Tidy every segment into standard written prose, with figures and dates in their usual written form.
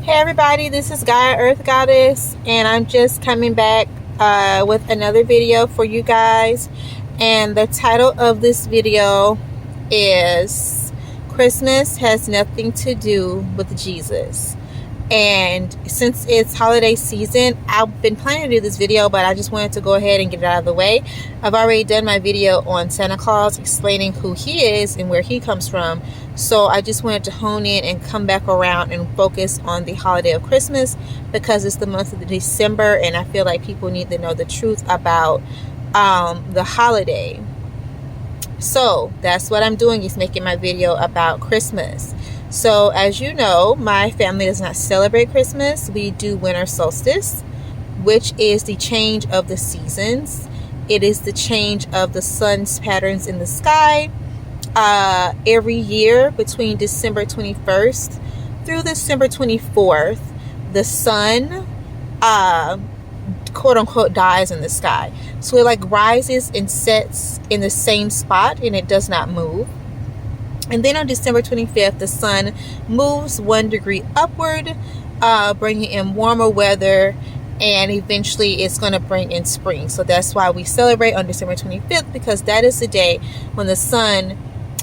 Hey everybody, this is Gaia Earth Goddess, and I'm just coming back with another video for you guys. And the title of this video is Christmas Has Nothing to Do with Jesus. And since it's holiday season, I've been planning to do this video, but I just wanted to go ahead and get it out of the way. I've already done my video on Santa Claus, explaining who he is and where he comes from. So I just wanted to hone in and come back around and focus on the holiday of Christmas, because it's the month of December and I feel like people need to know the truth about the holiday. So that's what I'm doing, is making my video about Christmas. So as you know, my family does not celebrate Christmas. We do winter solstice, which is the change of the seasons. It is the change of the sun's patterns in the sky. Every year between December 21st through December 24th, the sun quote unquote dies in the sky. So it like rises and sets in the same spot and it does not move. And then on December 25th, the sun moves 1 degree upward, bringing in warmer weather, and eventually it's going to bring in spring. So that's why we celebrate on December 25th, because that is the day when the sun,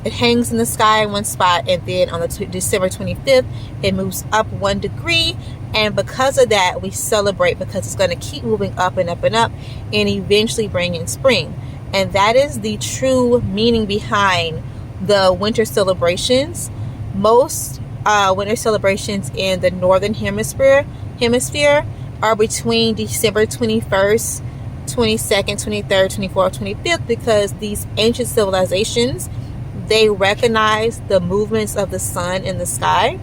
it hangs in the sky in one spot, and then on the December 25th, it moves up 1 degree. And because of that, we celebrate, because it's going to keep moving up and up and up and eventually bring in spring. And that is the true meaning behind the winter celebrations. Most winter celebrations in the northern hemisphere are between December 21st, 22nd, 23rd, 24th, 25th, because these ancient civilizations, they recognize the movements of the sun in the sky,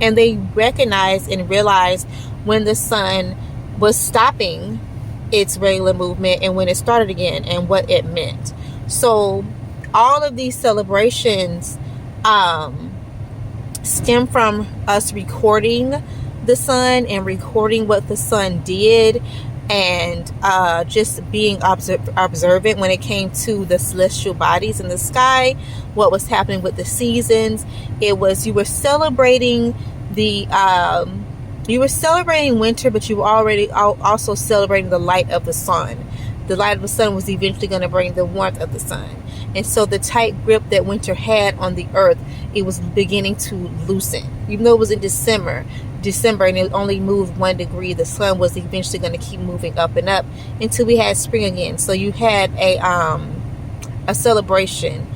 and they recognize and realize when the sun was stopping its regular movement and when it started again and what it meant. So all of these celebrations stem from us recording the sun and recording what the sun did, and just being observant when it came to the celestial bodies in the sky, what was happening with the seasons. It was, you were celebrating winter, but you were already also celebrating the light of the sun. The light of the sun was eventually going to bring the warmth of the sun. And so the tight grip that winter had on the earth, it was beginning to loosen. Even though it was in December and it only moved 1 degree, the sun was eventually going to keep moving up and up until we had spring again. So you had a celebration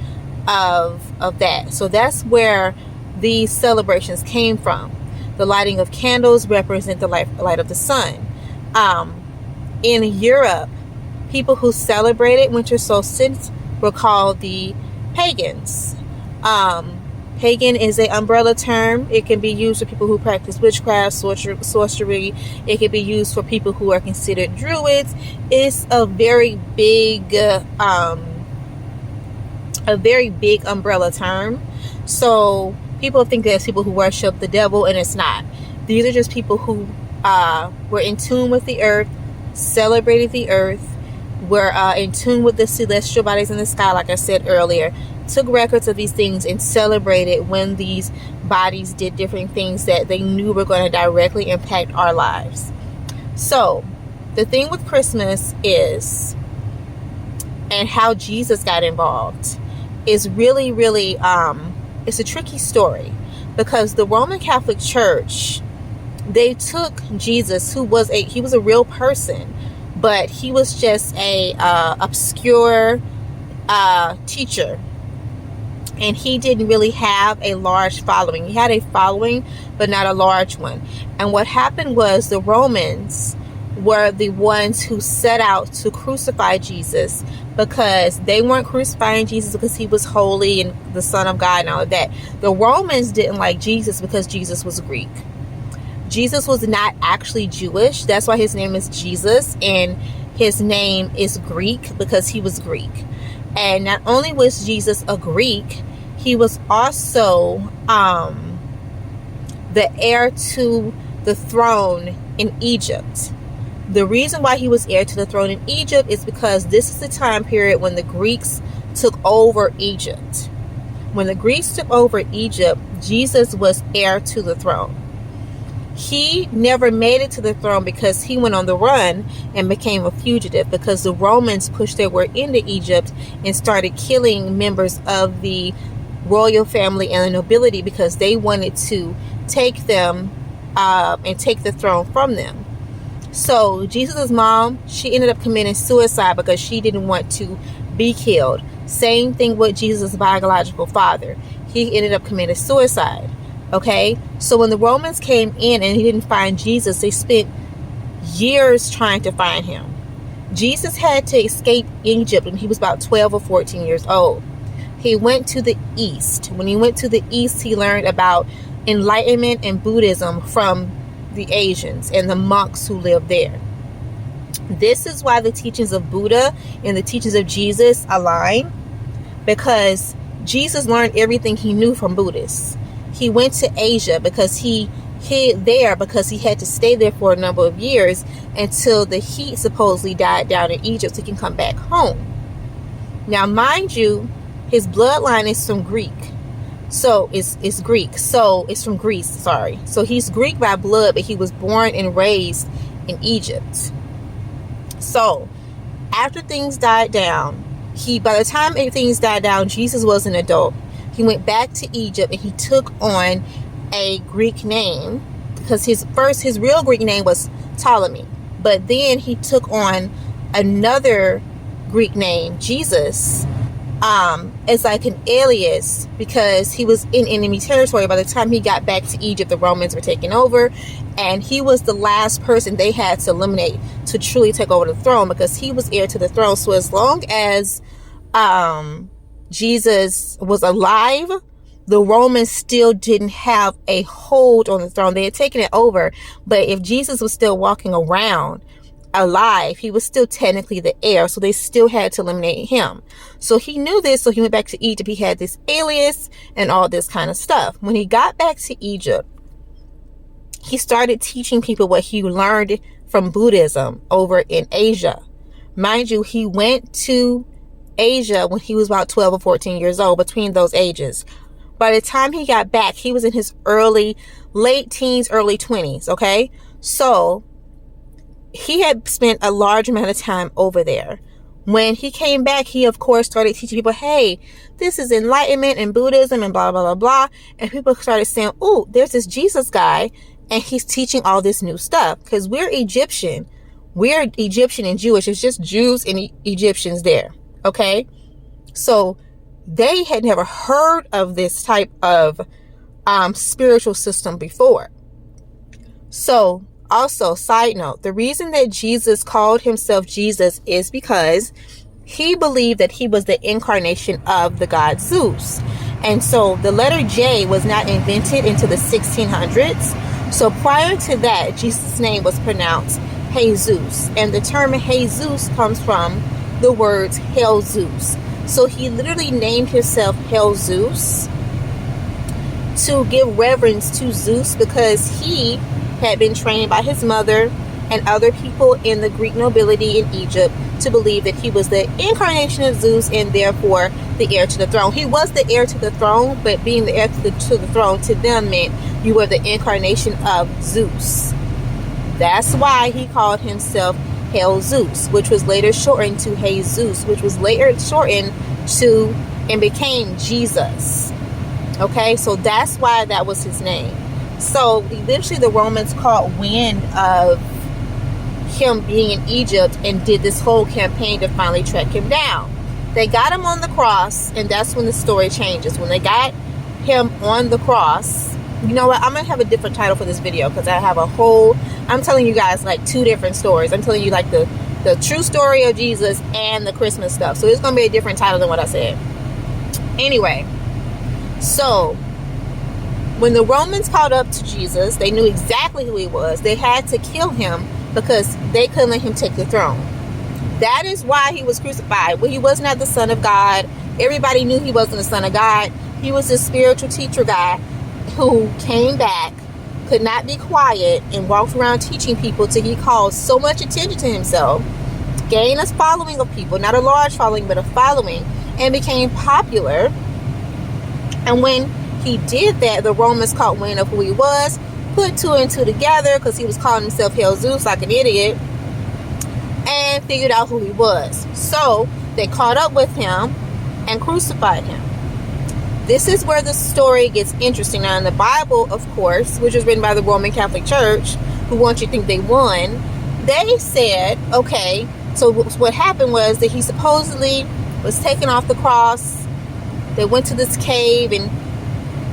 of that. So that's where these celebrations came from. The lighting of candles represent the light of the sun. In Europe, people who celebrated winter solstice were called the pagans. Pagan is an umbrella term. It can be used for people who practice witchcraft, sorcery. It can be used for people who are considered druids. It's a very big umbrella term. So people think that it's people who worship the devil, and it's not. These are just people who were in tune with the earth, celebrated the earth, were in tune with the celestial bodies in the sky, like I said earlier, took records of these things and celebrated when these bodies did different things that they knew were going to directly impact our lives. So the thing with Christmas is, and how Jesus got involved, is really it's a tricky story, because the Roman Catholic Church, they took Jesus, who was a real person, but he was just a obscure teacher, and he didn't really have a large following. He had a following, but not a large one. And what happened was, the Romans were the ones who set out to crucify Jesus, because they weren't crucifying Jesus because he was holy and the Son of God and all of that. The Romans didn't like Jesus because Jesus was Greek. Jesus was not actually Jewish. That's why his name is Jesus, and his name is Greek because he was Greek. And not only was Jesus a Greek, he was also the heir to the throne in Egypt. The reason why he was heir to the throne in Egypt is because this is the time period when the Greeks took over Egypt. When the Greeks took over Egypt, Jesus was heir to the throne. He never made it to the throne because he went on the run and became a fugitive, because the Romans pushed their way into Egypt and started killing members of the royal family and the nobility because they wanted to take them and take the throne from them. So Jesus' mom, she ended up committing suicide because she didn't want to be killed. Same thing with Jesus' biological father. He ended up committing suicide. Okay, so when the Romans came in and he didn't find Jesus, they spent years trying to find him. Jesus had to escape Egypt when he was about 12 or 14 years old. He went to the East. When he went to the East, he learned about enlightenment and Buddhism from the Asians and the monks who lived there. This is why the teachings of Buddha and the teachings of Jesus align, because Jesus learned everything he knew from Buddhists. He went to Asia because he hid there because he had to stay there for a number of years until the heat supposedly died down in Egypt so he can come back home. Now, mind you, his bloodline is from Greek. So it's Greek. So it's from Greece, sorry. So he's Greek by blood, but he was born and raised in Egypt. So after things died down, by the time things died down, Jesus was an adult. He went back to Egypt and he took on a Greek name, because his real Greek name was Ptolemy. But then he took on another Greek name, Jesus, as like an alias, because he was in enemy territory. By the time he got back to Egypt, the Romans were taking over, and he was the last person they had to eliminate to truly take over the throne, because he was heir to the throne. So as long as Jesus was alive, the Romans still didn't have a hold on the throne. They had taken it over, but if Jesus was still walking around alive, he was still technically the heir, so they still had to eliminate him. So he knew this, so he went back to Egypt. He had this alias and all this kind of stuff. When he got back to Egypt, he started teaching people what he learned from Buddhism over in Asia. Mind you, he went to Asia when he was about 12 or 14 years old, between those ages. By the time he got back, he was in his late teens, early 20s, okay? So he had spent a large amount of time over there. When he came back, he, of course, started teaching people, hey, this is enlightenment and Buddhism and blah, blah, blah, blah. And people started saying, oh, there's this Jesus guy, and he's teaching all this new stuff. Because we're Egyptian. We're Egyptian and Jewish. It's just Jews and Egyptians there. Okay, so they had never heard of this type of spiritual system before. So also, side note, the reason that Jesus called himself Jesus is because he believed that he was the incarnation of the god Zeus. And so the letter J was not invented until the 1600s. So prior to that, Jesus' name was pronounced Jesus. And the term Jesus comes from the words Hail Zeus. So he literally named himself Hail Zeus to give reverence to Zeus, because he had been trained by his mother and other people in the Greek nobility in Egypt to believe that he was the incarnation of Zeus and therefore the heir to the throne. He was the heir to the throne, but being the heir to the throne to them meant you were the incarnation of Zeus. That's why he called himself Hail Zeus, which was later shortened to Jesus, which was later shortened to and became Jesus. Okay, so that's why that was his name. So eventually the Romans caught wind of him being in Egypt and did this whole campaign to finally track him down. They got him on the cross, and that's when the story changes. When they got him on the cross, you know what, I'm gonna have a different title for this video, because I have I'm telling you guys like two different stories. I'm telling you like the true story of Jesus and the Christmas stuff. So it's gonna be a different title than what I said. Anyway, so when the Romans caught up to Jesus, they knew exactly who he was. They had to kill him because they couldn't let him take the throne. That is why he was crucified. Well, he was not the Son of God. Everybody knew he wasn't the Son of God. He was a spiritual teacher guy who came back, could not be quiet, and walked around teaching people till he caused so much attention to himself, gained a following of people, not a large following, but a following, and became popular. And when he did that, the Romans caught wind of who he was. put two and two together because he was calling himself Hail Zeus like an idiot, and figured out who he was. So they caught up with him and crucified him. This is where the story gets interesting. Now in the Bible, of course, which was written by the Roman Catholic Church, who want you to think they won, they said, okay, so what happened was that he supposedly was taken off the cross. They went to this cave and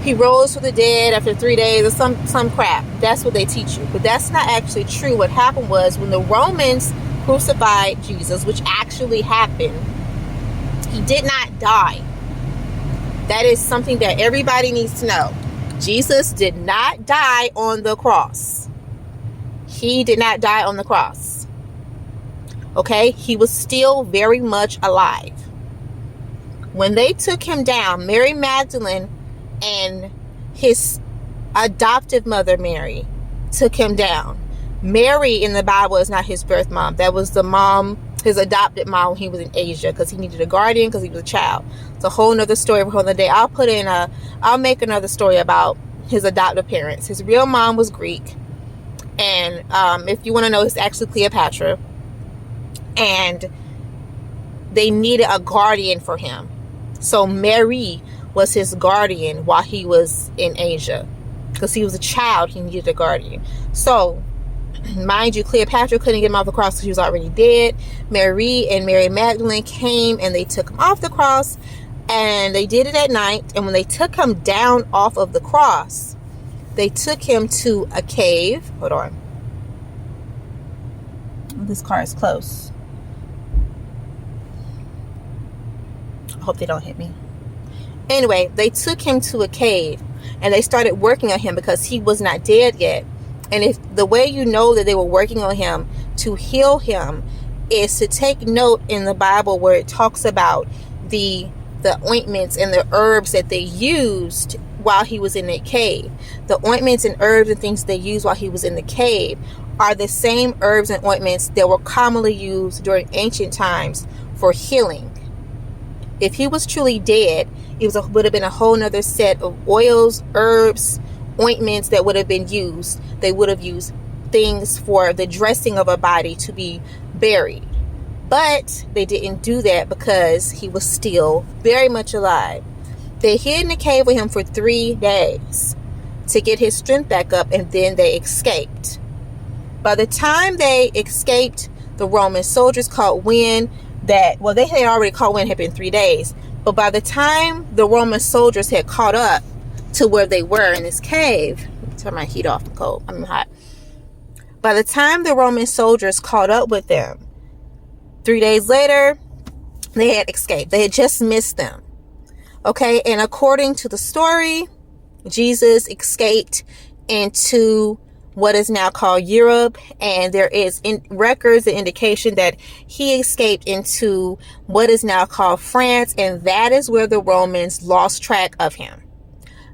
he rose from the dead after 3 days or some crap. That's what they teach you. But that's not actually true. What happened was when the Romans crucified Jesus, which actually happened, he did not die. That is something that everybody needs to know. Jesus did not die on the cross. He did not die on the cross. Okay? He was still very much alive. When they took him down, Mary Magdalene and his adoptive mother Mary took him down. Mary in the Bible is not his birth mom. That was the mom, his adopted mom when he was in Asia, because he needed a guardian because he was a child. It's a whole nother story for a whole nother day. I'll make another story about his adoptive parents. His real mom was Greek, and if you want to know, it's actually Cleopatra, and they needed a guardian for him. So Mary was his guardian while he was in Asia, because he was a child. He needed a guardian. So mind you, Cleopatra couldn't get him off the cross because he was already dead. Mary and Mary Magdalene came and they took him off the cross, and they did it at night. And when they took him down off of the cross, they took him to a cave. Hold on. This car is close. I hope they don't hit me. Anyway, they took him to a cave and they started working on him because he was not dead yet. And if the way you know that they were working on him to heal him is to take note in the Bible where it talks about the ointments and the herbs that they used while he was in the cave. The ointments and herbs and things they used while he was in the cave are the same herbs and ointments that were commonly used during ancient times for healing. If he was truly dead, it would have been a whole nother set of oils, herbs, ointments that would have been used. They would have used things for the dressing of a body to be buried. But they didn't do that because he was still very much alive. They hid in the cave with him for 3 days to get his strength back up, and then they escaped. By the time they escaped, the Roman soldiers caught wind that, well, they had already caught wind, it had been 3 days. But by the time the Roman soldiers had caught up to where they were in this cave, turn my heat off, I'm cold, I'm hot. By the time the Roman soldiers caught up with them, 3 days later, they had escaped. They had just missed them. Okay, and according to the story, Jesus escaped into what is now called Europe, and there is records and indication that he escaped into what is now called France, and that is where the Romans lost track of him.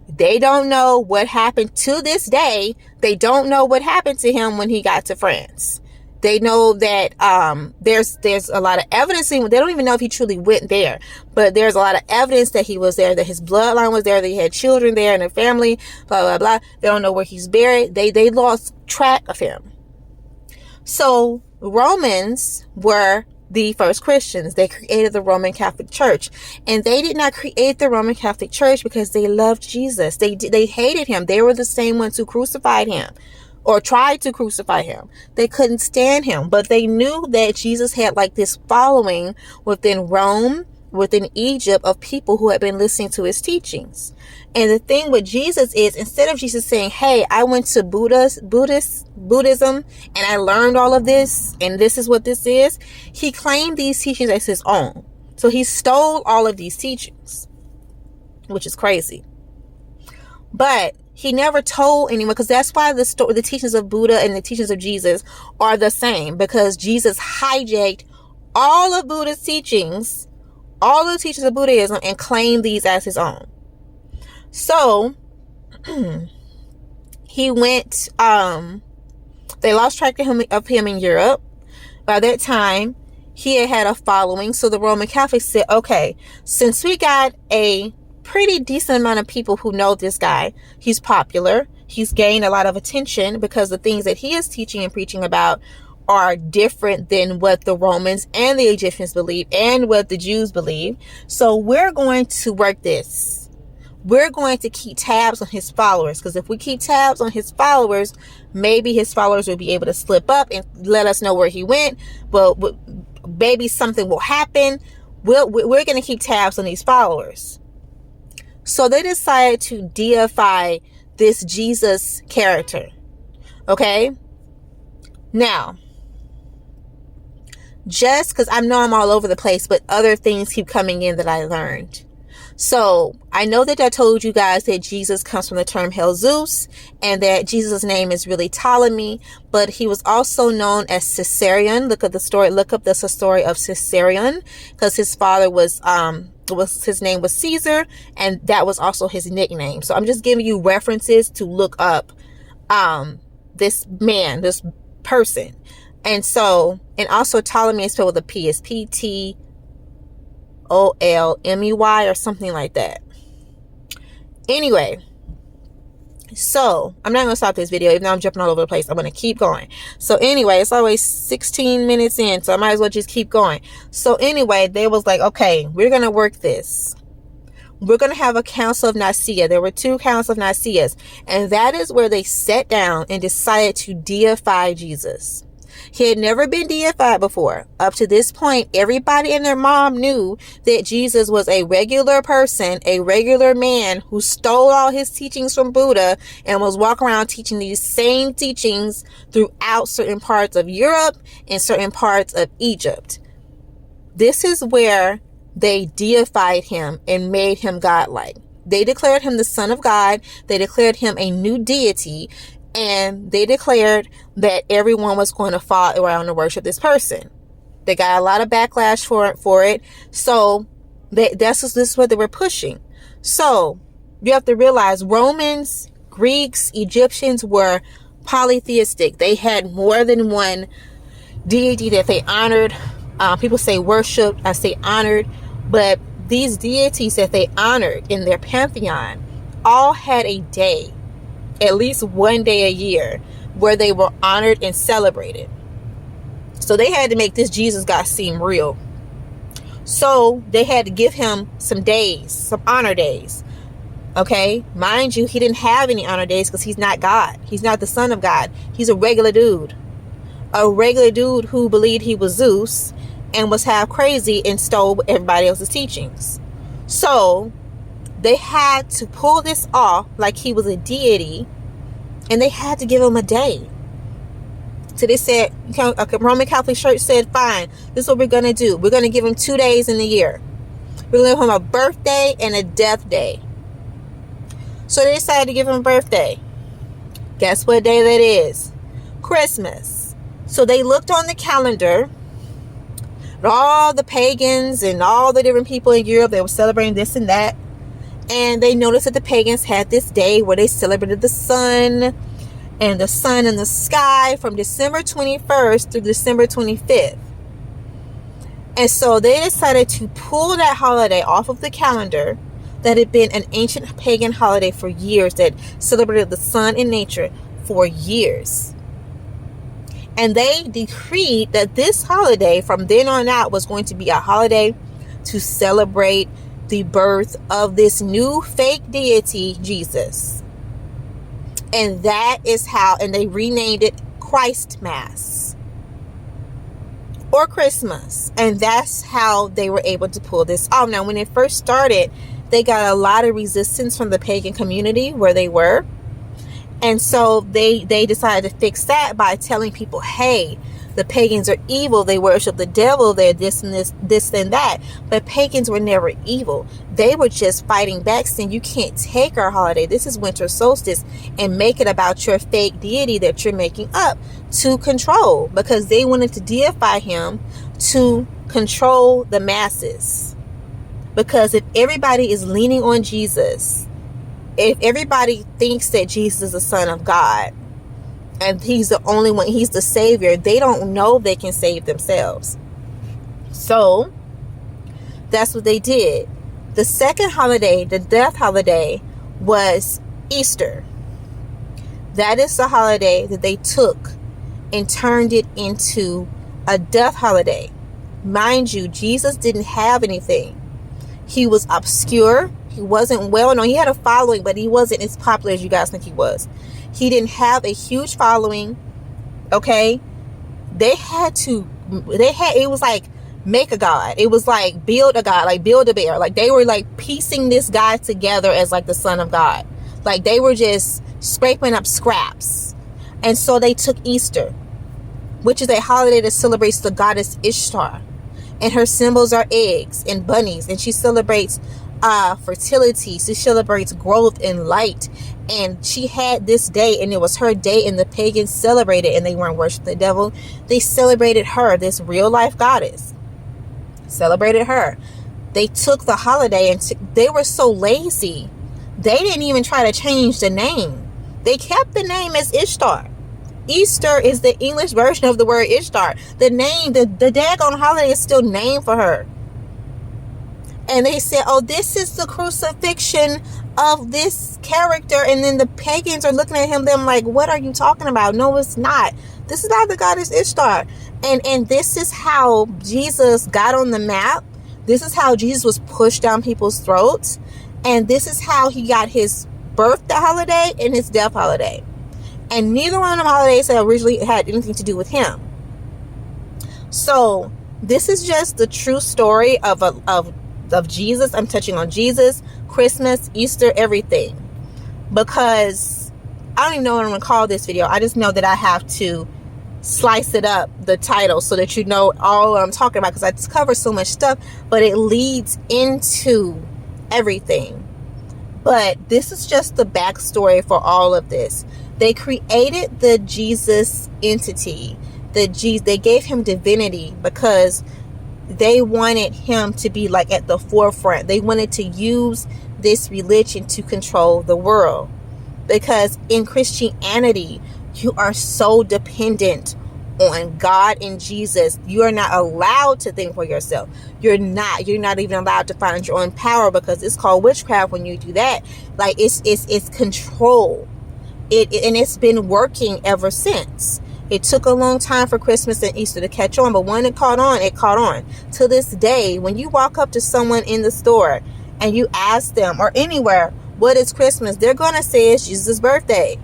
They don't know what happened to this day. They don't know what happened to him when he got to France. They know that there's a lot of evidence. They don't even know if he truly went there, but there's a lot of evidence that he was there, that his bloodline was there, that he had children there and a family, blah, blah, blah. They don't know where he's buried. They lost track of him. So Romans were the first Christians. They created the Roman Catholic Church, and they did not create the Roman Catholic Church because they loved Jesus. They hated him. They were the same ones who crucified him, or tried to crucify him. They couldn't stand him, but they knew that Jesus had like this following within Rome, within Egypt, of people who had been listening to his teachings. And the thing with Jesus is, instead of Jesus saying, hey, I went to Buddhism and I learned all of this and this is what this is, he claimed these teachings as his own. So he stole all of these teachings, which is crazy. But he never told anyone, because that's why the teachings of Buddha and the teachings of Jesus are the same, because Jesus hijacked all of Buddha's teachings, all the teachings of Buddhism, and claimed these as his own. So he went, they lost track of him in Europe. By that time, he had a following. So the Roman Catholics said, okay, since we got a pretty decent amount of people who know this guy, he's popular, He's gained a lot of attention because the things that he is teaching and preaching about are different than what the Romans and the Egyptians believe and what the Jews believe. So we're going to work this. We're going to keep tabs on his followers, because if we keep tabs on his followers, maybe his followers will be able to slip up and let us know where he went. But maybe something will happen. We're going to keep tabs on these followers. So they decided to deify this Jesus character. Okay? Now, just because I know I'm all over the place, but other things keep coming in that I learned. So I know that I told you guys that Jesus comes from the term Hail Zeus, and that Jesus' name is really Ptolemy, but he was also known as Caesarion. Look up the story of Caesarion, because his father his name was Caesar, and that was also his nickname. So I'm just giving you references to look up this person. And also Ptolemy is spelled with a P. It's Ptolemy or something like that. Anyway, so I'm not going to stop this video, even though I'm jumping all over the place. I'm going to keep going. So anyway, it's always 16 minutes in, so I might as well just keep going. So anyway, they was like, okay, we're going to work this. We're going to have a Council of Nicaea. There were 2 Councils of Nicaea, and that is where they sat down and decided to deify Jesus. He had never been deified before. Up to this point, everybody and their mom knew that Jesus was a regular person, a regular man who stole all his teachings from Buddha and was walking around teaching these same teachings throughout certain parts of Europe and certain parts of Egypt. This is where they deified him and made him godlike. They declared him the Son of God. They declared him a new deity. And they declared that everyone was going to fall around and worship this person. They got a lot of backlash for it. So this is what they were pushing. So you have to realize Romans, Greeks, Egyptians were polytheistic. They had more than one deity that they honored. People say worshiped. I say honored. But these deities that they honored in their pantheon all had a day, at least one day a year, where they were honored and celebrated. So they had to make this Jesus guy seem real. So they had to give him some days, some honor days. Okay, mind you, he didn't have any honor days because he's not God. He's not the Son of God. He's a regular dude. A regular dude who believed he was Zeus and was half crazy and stole everybody else's teachings. So they had to pull this off like he was a deity, and they had to give him a day. So they said, a Roman Catholic Church said, fine, this is what we're going to do. We're going to give him 2 days in the year. We're going to give him a birthday and a death day. So they decided to give him a birthday. Guess what day that is? Christmas. So they looked on the calendar. All the pagans and all the different people in Europe, they were celebrating this and that. And they noticed that the pagans had this day where they celebrated the sun in the sky from December 21st through December 25th. And so they decided to pull that holiday off of the calendar that had been an ancient pagan holiday for years, that celebrated the sun and nature for years. And they decreed that this holiday from then on out was going to be a holiday to celebrate the birth of this new fake deity, Jesus. And that is how, and they renamed it Christmas or Christmas. And that's how they were able to pull this off. Now, when it first started, they got a lot of resistance from the pagan community where they were. And so they decided to fix that by telling people, hey, the pagans are evil. They worship the devil. They're this and this and that. But pagans were never evil. They were just fighting back, saying, you can't take our holiday. This is winter solstice, and make it about your fake deity that you're making up to control, because they wanted to deify him to control the masses. Because if everybody is leaning on Jesus, if everybody thinks that Jesus is the Son of God, and he's the only one, he's the savior, they don't know they can save themselves. So that's what they did. The second holiday, the death holiday, was Easter. That is the holiday that they took and turned it into a death holiday. Mind you, Jesus didn't have anything. He was obscure. He wasn't well known. He had a following, but he wasn't as popular as you guys think he was. He didn't have a huge following. Okay? It was like make a god. It was like build a god, like build a bear. Like they were like piecing this guy together as like the son of God. Like they were just scraping up scraps. And so they took Easter, which is a holiday that celebrates the goddess Ishtar. And her symbols are eggs and bunnies. And she celebrates fertility. She celebrates growth and light. And she had this day, and it was her day, and the pagans celebrated, and they weren't worshiping the devil. They celebrated her, this real life goddess. Celebrated her. They took the holiday, and they were so lazy. They didn't even try to change the name. They kept the name as Ishtar. Easter is the English version of the word Ishtar. The name, the daggone holiday is still named for her. And they said, oh, this is the crucifixion of this character. And then the pagans are looking at him, them like, what are you talking about? No, it's not. This is not the goddess Ishtar. And this is how Jesus got on the map. This is how Jesus was pushed down people's throats. And this is how he got his birthday holiday and his death holiday. And neither one of them holidays had originally had anything to do with him. So this is just the true story of Jesus. I'm touching on Jesus, Christmas, Easter, everything. Because I don't even know what I'm going to call this video. I just know that I have to slice it up, the title, so that you know all what I'm talking about. Because I cover so much stuff, but it leads into everything. But this is just the backstory for all of this. They created the Jesus entity. They gave him divinity because they wanted him to be like at the forefront. They wanted to use this religion to control the world. Because in Christianity, you are so dependent on God and Jesus. You are not allowed to think for yourself. You're not even allowed to find your own power, because it's called witchcraft when you do that. Like it's control. And it's been working ever since. It took a long time for Christmas and Easter to catch on, but when it caught on. To this day, when you walk up to someone in the store and you ask them, or anywhere, what is Christmas? They're going to say it's Jesus' birthday.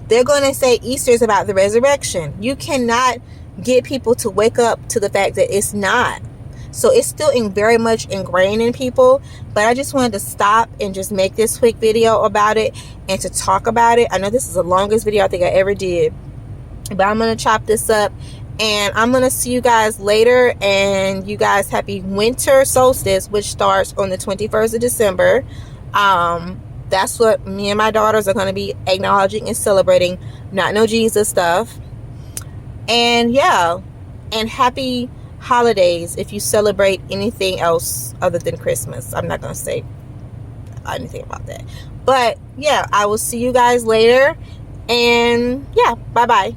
They're going to say Easter is about the resurrection. You cannot get people to wake up to the fact that it's not. So it's still very much ingrained in people. But I just wanted to stop and just make this quick video about it and to talk about it. I know this is the longest video I think I ever did, but I'm going to chop this up and I'm going to see you guys later. And you guys, happy winter solstice, which starts on the 21st of December. That's what me and my daughters are going to be acknowledging and celebrating. Not no Jesus stuff. And yeah, and happy holidays if you celebrate anything else other than Christmas. I'm not going to say anything about that. But yeah, I will see you guys later. And yeah, bye-bye.